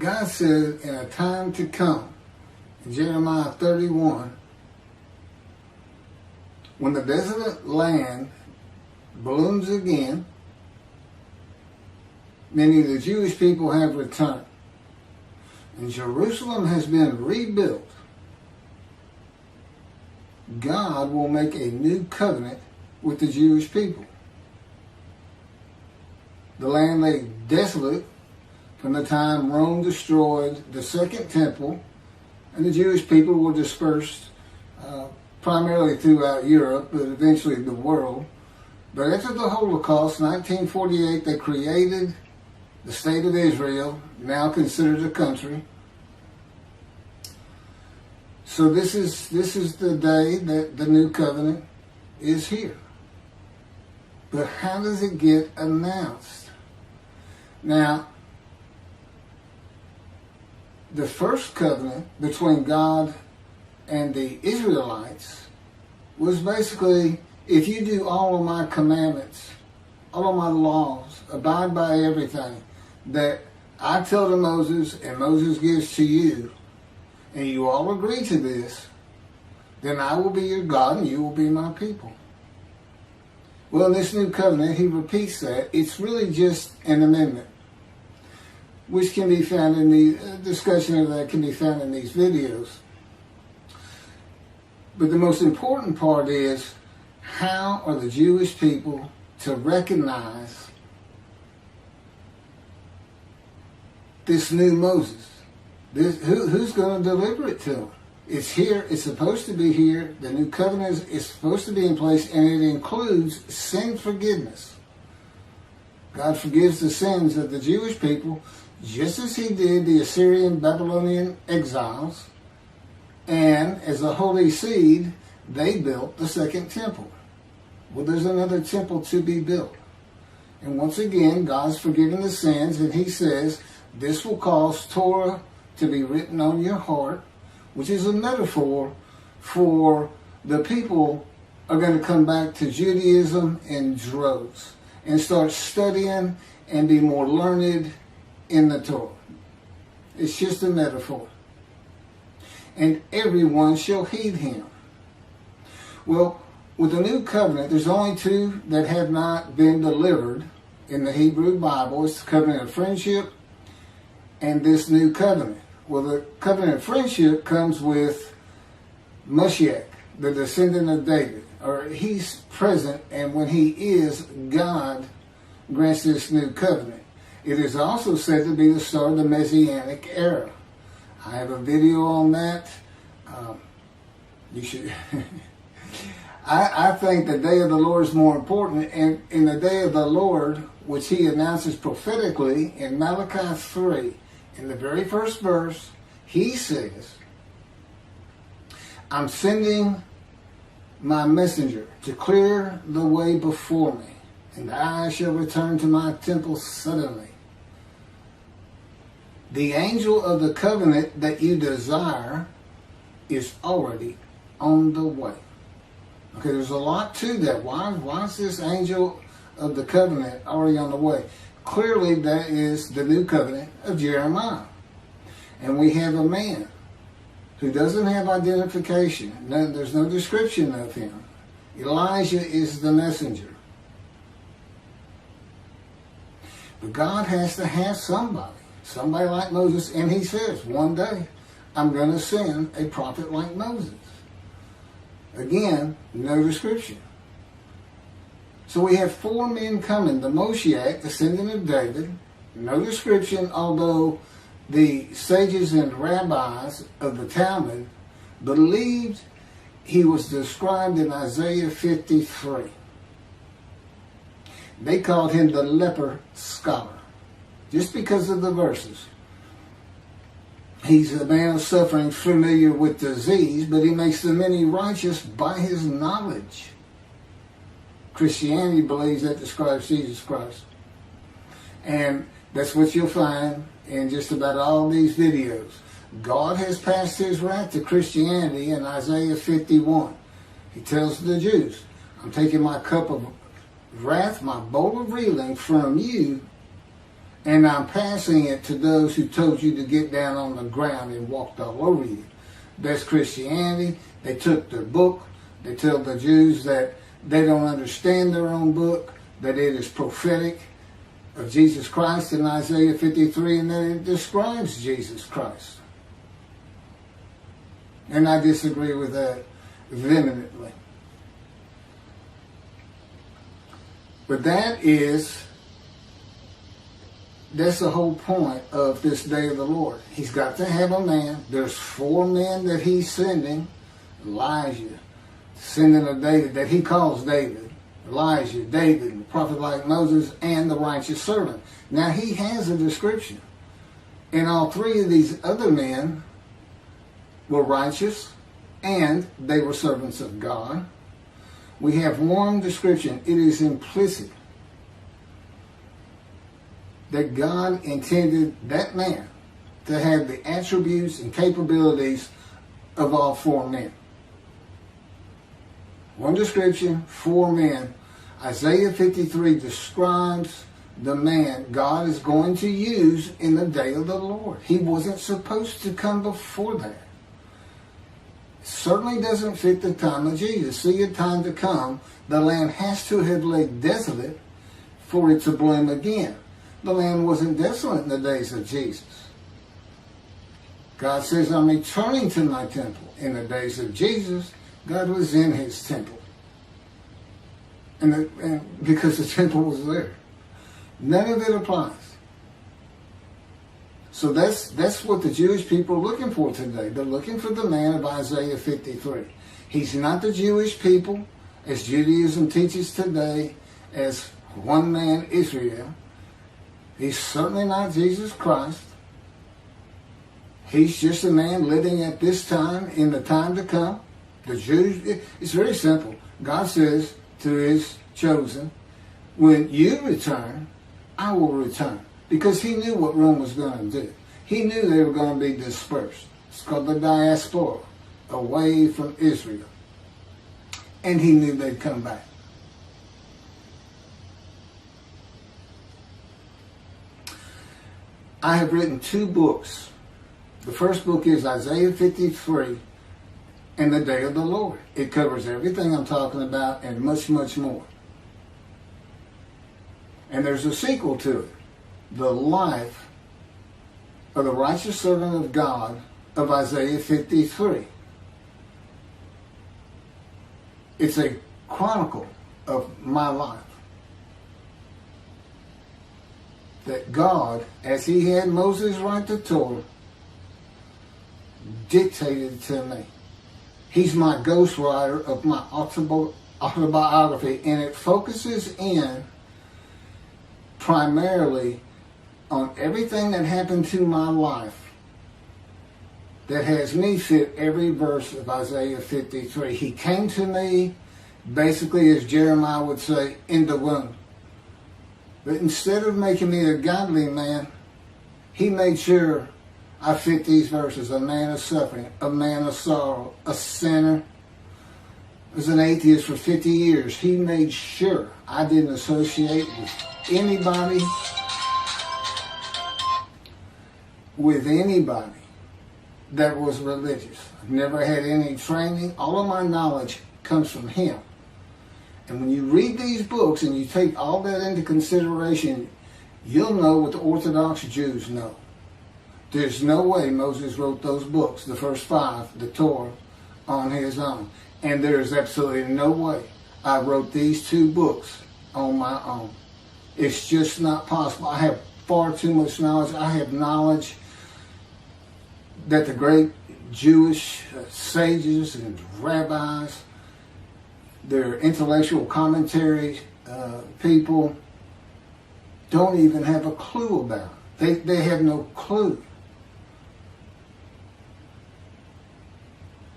God said in a time to come, in Jeremiah 31, when the desolate land blooms again, meaning the Jewish people have returned, and Jerusalem has been rebuilt, God will make a new covenant with the Jewish people. The land lay desolate from the time Rome destroyed the second temple, and the Jewish people were dispersed primarily throughout Europe, but eventually the world. But after the Holocaust, 1948, they created the state of Israel, now considered a country. So this is the day that the new covenant is here. But how does it get announced? Now, the first covenant between God and the Israelites was basically, if you do all of my commandments, all of my laws, abide by everything that I tell to Moses and Moses gives to you, and you all agree to this, then I will be your God and you will be my people. Well, in this new covenant, he repeats that. It's really just an amendment, which can be found in the discussion of that can be found in these videos. But the most important part is, how are the Jewish people to recognize this new Moses? Who's going to deliver it to them? It's here. It's supposed to be here. The new covenant is supposed to be in place, and it includes sin forgiveness. God forgives the sins of the Jewish people, just as he did the Assyrian Babylonian exiles. And as a holy seed, they built the second temple. Well, there's another temple to be built. And once again, God's forgiven the sins, and he says, this will cause Torah to be written on your heart, which is a metaphor for the people are going to come back to Judaism in droves and start studying and be more learned in the Torah. It's just a metaphor. And everyone shall heed him. Well, with the new covenant, there's only two that have not been delivered in the Hebrew Bible. It's the covenant of friendship and this new covenant. Well, the covenant of friendship comes with Mashiach, the descendant of David. Or he's present, and when he is, God grants this new covenant. It is also said to be the start of the Messianic era. I have a video on that. You should... I think the day of the Lord is more important, and in the day of the Lord, which he announces prophetically in Malachi 3, in the very first verse, he says, I'm sending my messenger to clear the way before me, and I shall return to my temple suddenly. The angel of the covenant that you desire is already on the way. Okay, there's a lot to that. Why is this angel of the covenant already on the way? Clearly, that is the new covenant of Jeremiah. And we have a man who doesn't have identification. There's no description of him. Elijah is the messenger. But God has to have somebody like Moses. And he says, one day, I'm going to send a prophet like Moses. Again, no description. So we have four men coming. The Moshiach, descendant of David, no description, although the sages and rabbis of the Talmud believed he was described in Isaiah 53. They called him the leper scholar, just because of the verses. He's a man of suffering, familiar with disease, but he makes the many righteous by his knowledge. Christianity believes that describes Jesus Christ. And that's what you'll find in just about all these videos. God has passed his wrath to Christianity in Isaiah 51. He tells the Jews, I'm taking my cup of wrath, my bowl of reeling from you, And I'm passing it to those who told you to get down on the ground and walked all over you. That's Christianity. They took their book. They tell the Jews that they don't understand their own book, that it is prophetic of Jesus Christ in Isaiah 53, and that it describes Jesus Christ. And I disagree with that vehemently. But that's the whole point of this day of the Lord. He's got to have a man. There's 4 men that he's sending. Elijah, sending a David that he calls David. Elijah, David, the prophet like Moses, and the righteous servant. Now he has a description. And all 3 of these other men were righteous, and they were servants of God. We have one description. It is implicit that God intended that man to have the attributes and capabilities of all 4 men. One description, 4 men. Isaiah 53 describes the man God is going to use in the day of the Lord. He wasn't supposed to come before that. Certainly doesn't fit the time of Jesus. See, a time to come, the land has to have laid desolate for it to bloom again. The land wasn't desolate in the days of Jesus. God says, I'm returning to my temple. In the days of Jesus, God was in his temple. And because the temple was there. None of it applies. So that's what the Jewish people are looking for today. They're looking for the man of Isaiah 53. He's not the Jewish people, as Judaism teaches today, as one man, Israel. He's certainly not Jesus Christ. He's just a man living at this time, in the time to come. The Jews, it's very simple. God says to his chosen, when you return, I will return. Because he knew what Rome was going to do. He knew they were going to be dispersed. It's called the diaspora, away from Israel. And he knew they'd come back. I have written 2 books. The first book is Isaiah 53 and the Day of the Lord. It covers everything I'm talking about and much, much more. And there's a sequel to it. The life of the righteous servant of God of Isaiah 53. It's a chronicle of my life. That God, as he had Moses write the Torah, dictated to me. He's my ghostwriter of my autobiography, and it focuses in primarily on everything that happened to my life that has me fit every verse of Isaiah 53. He came to me, basically, as Jeremiah would say, in the womb. But instead of making me a godly man, he made sure I fit these verses. A man of suffering, a man of sorrow, a sinner. I was an atheist for 50 years. He made sure I didn't associate with anybody that was religious. I've never had any training. All of my knowledge comes from him. And when you read these books and you take all that into consideration, you'll know what the Orthodox Jews know. There's no way Moses wrote those books, the first 5, the Torah, on his own. And there is absolutely no way I wrote these 2 books on my own. It's just not possible. I have far too much knowledge. I have knowledge that the great Jewish sages and rabbis, their intellectual commentary people, don't even have a clue about. They have no clue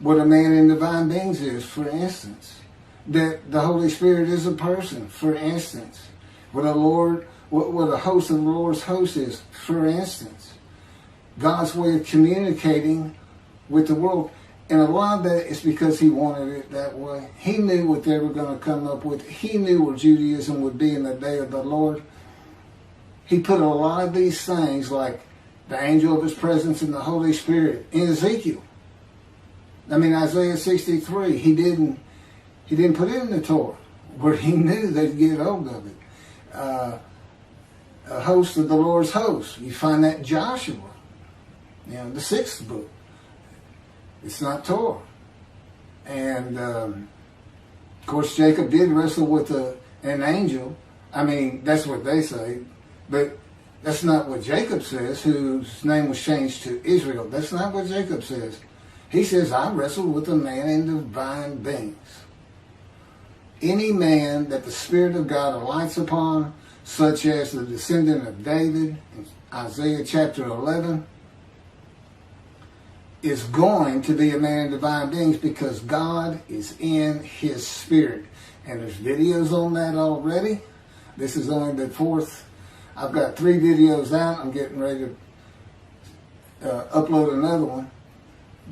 what a man in divine beings is, for instance. That the Holy Spirit is a person, for instance. What a host of the Lord's host is, for instance. God's way of communicating with the world. And a lot of that is because he wanted it that way. He knew what they were going to come up with. He knew where Judaism would be in the day of the Lord. he put a lot of these things, like the angel of his presence and the Holy Spirit, in Ezekiel. I mean, Isaiah 63, he didn't put it in the Torah, where he knew they'd get hold of it. A host of the Lord's hosts, you find that in Joshua, the 6th book. It's not Torah. And, of course, Jacob did wrestle with an angel. I mean, that's what they say. But that's not what Jacob says, whose name was changed to Israel. That's not what Jacob says. He says, I wrestled with a man in divine beings. Any man that the Spirit of God alights upon, such as the descendant of David, in Isaiah chapter 11, is going to be a man in divine beings, because God is in his spirit. And there's videos on that already. This is only the 4th. I've got 3 videos out. I'm getting ready to upload another one.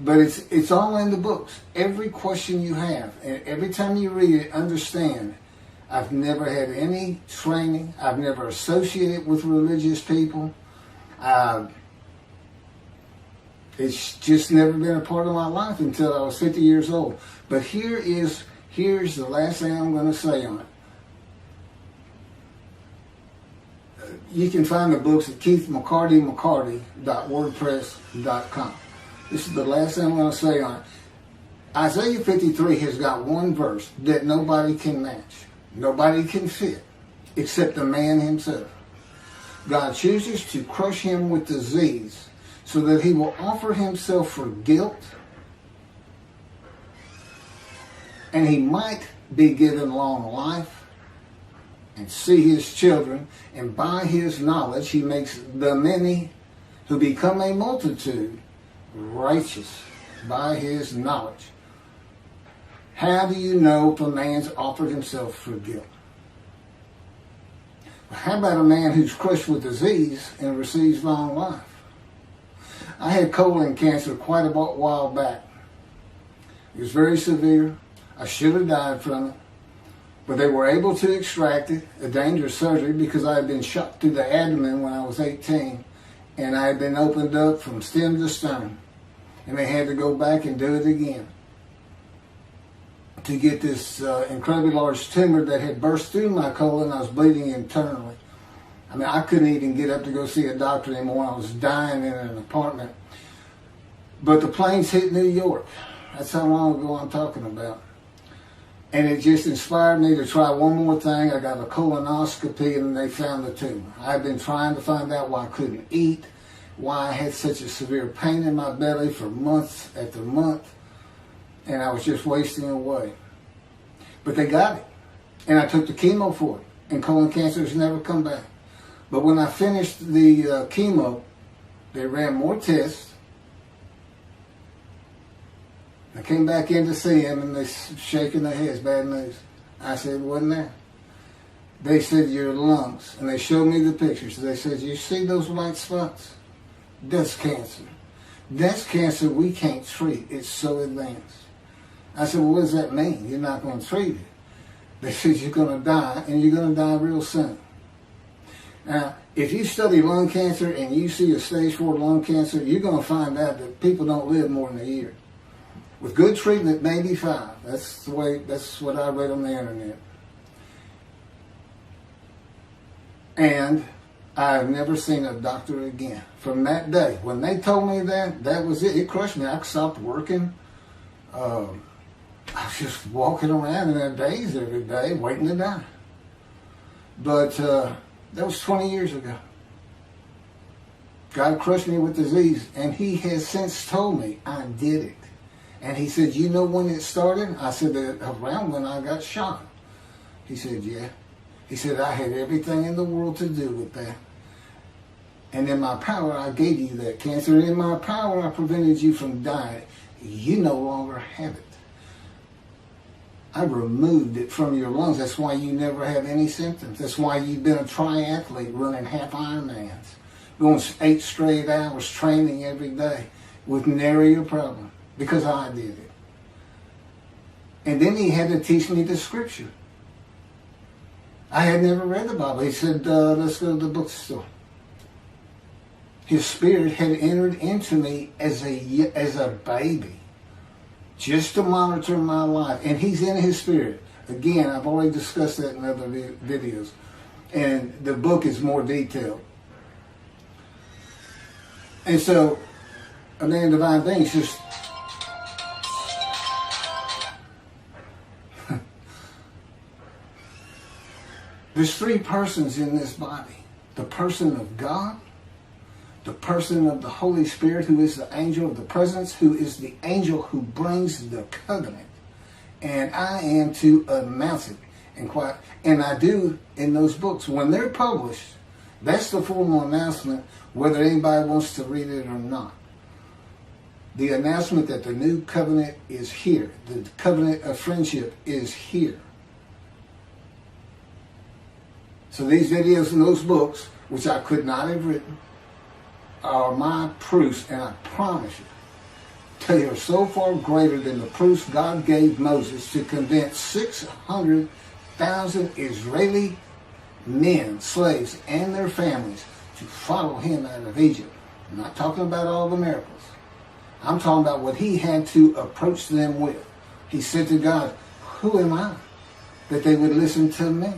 But it's all in the books. Every question you have, and every time you read it, understand, I've never had any training. I've never associated with religious people. It's just never been a part of my life until I was 50 years old. But here's the last thing I'm going to say on it. You can find the books at keithmccarty.wordpress.com. This is the last thing I'm going to say on it. Isaiah 53 has got one verse that nobody can match. Nobody can fit, except the man himself. God chooses to crush him with disease, so that he will offer himself for guilt, and he might be given long life and see his children, and by his knowledge he makes the many who become a multitude righteous by his knowledge. How do you know if a man's offered himself for guilt? How about a man who's crushed with disease and receives long life? I had colon cancer quite a while back. It was very severe. I should have died from it. But they were able to extract it, a dangerous surgery, because I had been shot through the abdomen when I was 18. And I had been opened up from stem to stern. And they had to go back and do it again to get this incredibly large tumor that had burst through my colon. I was bleeding internally. I mean, I couldn't even get up to go see a doctor anymore. I was dying in an apartment. But the planes hit New York. That's how long ago I'm talking about. And it just inspired me to try one more thing. I got a colonoscopy and they found the tumor. I've been trying to find out why I couldn't eat, why I had such a severe pain in my belly for months after month. And I was just wasting away. But they got it. And I took the chemo for it. And colon cancer has never come back. But when I finished the chemo, they ran more tests. I came back in to see him, and they're shaking their heads, bad news. I said, it wasn't there. They said, your lungs. And they showed me the pictures. They said, you see those white spots? That's cancer. That's cancer we can't treat. It's so advanced. I said, well, what does that mean? You're not going to treat it. They said, you're going to die, and you're going to die real soon. Now, if you study lung cancer and you see a stage 4 lung cancer, you're going to find out that people don't live more than a year. With good treatment, maybe 5. That's what I read on the internet. And I've never seen a doctor again. From that day, when they told me that, that was it. It crushed me. I stopped working. I was just walking around in a daze every day, waiting to die. But that was 20 years ago. God crushed me with disease, and he has since told me I did it. And he said, you know when it started? I said, around when I got shot. He said, yeah. He said, I had everything in the world to do with that. And in my power, I gave you that cancer. And in my power, I prevented you from dying. You no longer have it. I removed it from your lungs. That's why you never have any symptoms. That's why you've been a triathlete running half Ironmans, going 8 straight hours training every day with nary a problem, because I did it. And then he had to teach me the scripture. I had never read the Bible. He said, let's go to the bookstore. His spirit had entered into me as a baby, just to monitor my life. And he's in his spirit. Again, I've already discussed that in other videos. And the book is more detailed. And so, a man divine being just... There's three persons in this body. The person of God, the person of the Holy Spirit, who is the angel of the presence, who is the angel who brings the covenant. And I am to announce it. And I do in those books. When they're published, that's the formal announcement, whether anybody wants to read it or not. The announcement that the new covenant is here. The covenant of friendship is here. So these videos and those books, which I could not have written, are my proofs, and I promise you, they are so far greater than the proofs God gave Moses to convince 600,000 Israeli men, slaves, and their families to follow him out of Egypt. I'm not talking about all the miracles. I'm talking about what he had to approach them with. He said to God, who am I that they would listen to me?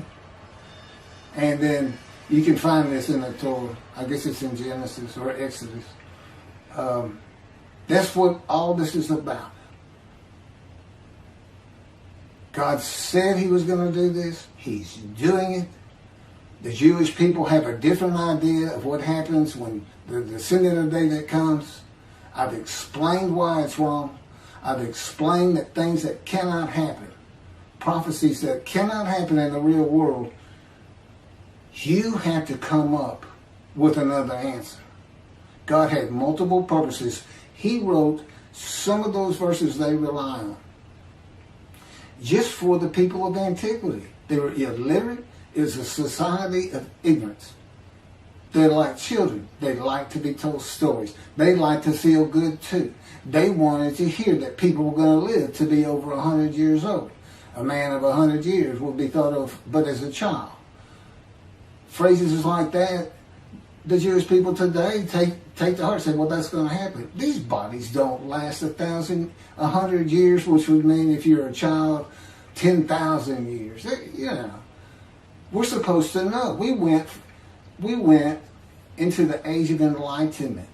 And then you can find this in the Torah. I guess it's in Genesis or Exodus. That's what all this is about. God said he was going to do this. He's doing it. The Jewish people have a different idea of what happens when the descendant of David comes. I've explained why it's wrong. I've explained that things that cannot happen, prophecies that cannot happen in the real world, you have to come up with another answer. God had multiple purposes. He wrote some of those verses they rely on just for the people of antiquity. They were illiterate. It was a society of ignorance. They're like children. They like to be told stories. They like to feel good too. They wanted to hear that people were going to live to be over 100 years old. A man of 100 years will be thought of but as a child. Phrases like that, the Jewish people today take to heart, say, well, that's going to happen. These bodies don't last 100 years, which would mean if you're a child, 10,000 years. You know, we're supposed to know. We went into the age of enlightenment.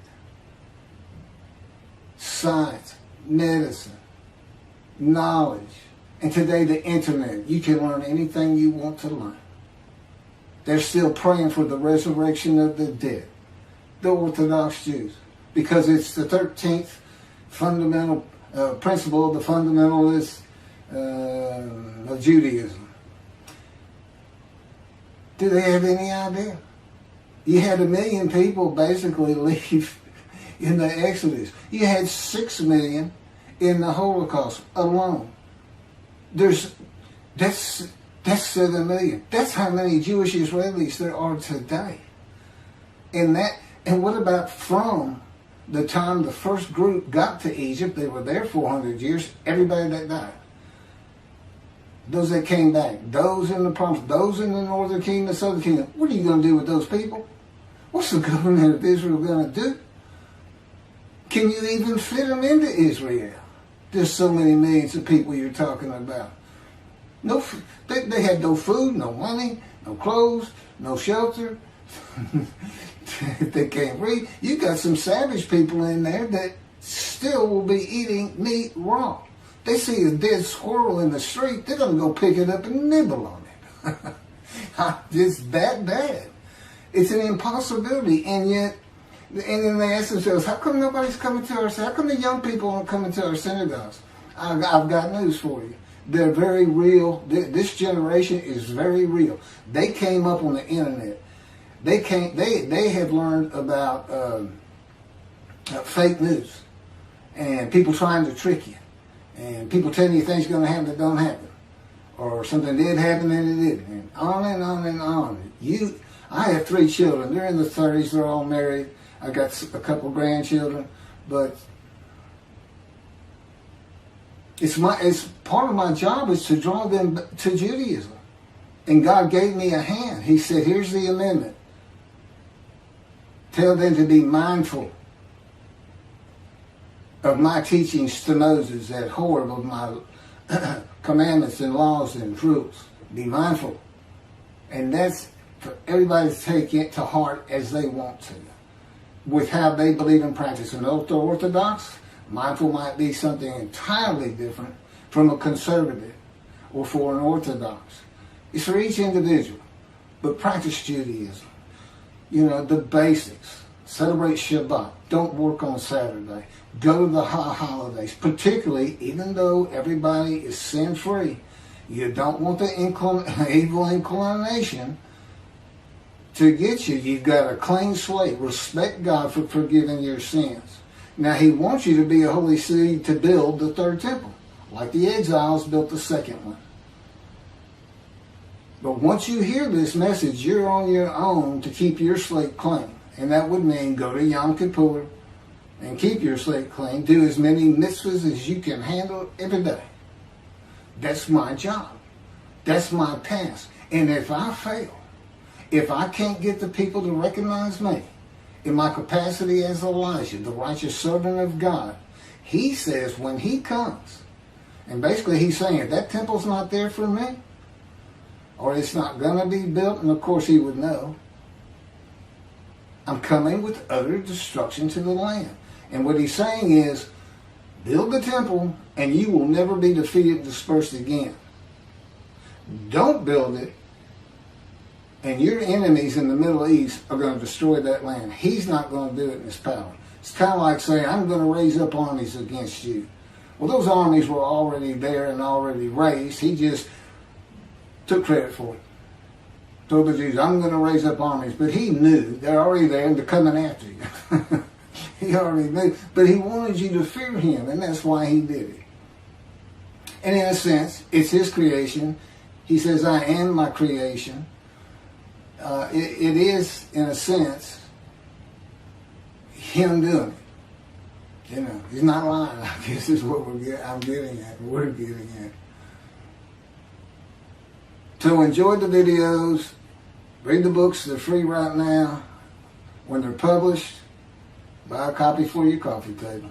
Science, medicine, knowledge, and today the internet. You can learn anything you want to learn. They're still praying for the resurrection of the dead, the Orthodox Jews, because it's the 13th fundamental principle of the fundamentalists of Judaism. Do they have any idea? You had 1 million people basically leave in the Exodus. You had 6 million in the Holocaust alone. That's 7 million. That's how many Jewish Israelis there are today. And what about from the time the first group got to Egypt? They were there 400 years. Everybody that died. Those that came back. Those in the promise. Those in the northern kingdom, the southern kingdom. What are you going to do with those people? What's the government of Israel going to do? Can you even fit them into Israel? There's so many millions of people you're talking about. No, they had no food, no money, no clothes, no shelter. They can't read. You got some savage people in there that still will be eating meat raw. They see a dead squirrel in the street, they're going to go pick it up and nibble on it. It's that bad. It's an impossibility, and yet, and then they ask themselves, how come nobody's coming to our, how come the young people aren't coming to our synagogues? I've got news for you. They're very real. This generation is very real. They came up on the internet. They have learned about fake news and people trying to trick you and people telling you things are going to happen that don't happen, or something did happen and it didn't, and on and on and on. I have 3 children. They're in the 30s. They're all married. I got a couple grandchildren, but it's part of my job is to draw them to Judaism. And God gave me a hand. He said, here's the amendment. Tell them to be mindful of my teachings to Moses at Horeb, of my commandments and laws and rules. Be mindful. And that's for everybody to take it to heart as they want to, with how they believe and practice. An ultra-Orthodox, mindful might be something entirely different from a conservative or for an Orthodox. It's for each individual. But practice Judaism. You know, the basics. Celebrate Shabbat. Don't work on Saturday. Go to the holidays. Particularly, even though everybody is sin-free, you don't want the evil inclination to get you. You've got a clean slate. Respect God for forgiving your sins. Now, He wants you to be a holy city to build the third temple, like the exiles built the second one. But once you hear this message, you're on your own to keep your slate clean. And that would mean go to Yom Kippur and keep your slate clean. Do as many mitzvahs as you can handle every day. That's my job. That's my task. And if I fail, if I can't get the people to recognize me in my capacity as Elijah, the righteous servant of God, He says when He comes, and basically He's saying, if that temple's not there for me, or it's not going to be built, and of course He would know, I'm coming with utter destruction to the land. And what He's saying is, build the temple, and you will never be defeated and dispersed again. Don't build it, and your enemies in the Middle East are going to destroy that land. He's not going to do it in His power. It's kind of like saying, I'm going to raise up armies against you. Well, those armies were already there and already raised. He just took credit for it. Told the Jews, I'm going to raise up armies. But He knew they're already there and they're coming after you. He already knew. But He wanted you to fear Him, and that's why He did it. And in a sense, it's His creation. He says, I am my creation. It is, in a sense, Him doing it. You know, He's not lying, I guess is what I'm getting at. We're getting at. So enjoy the videos. Read the books. They're free right now. When they're published, buy a copy for your coffee table.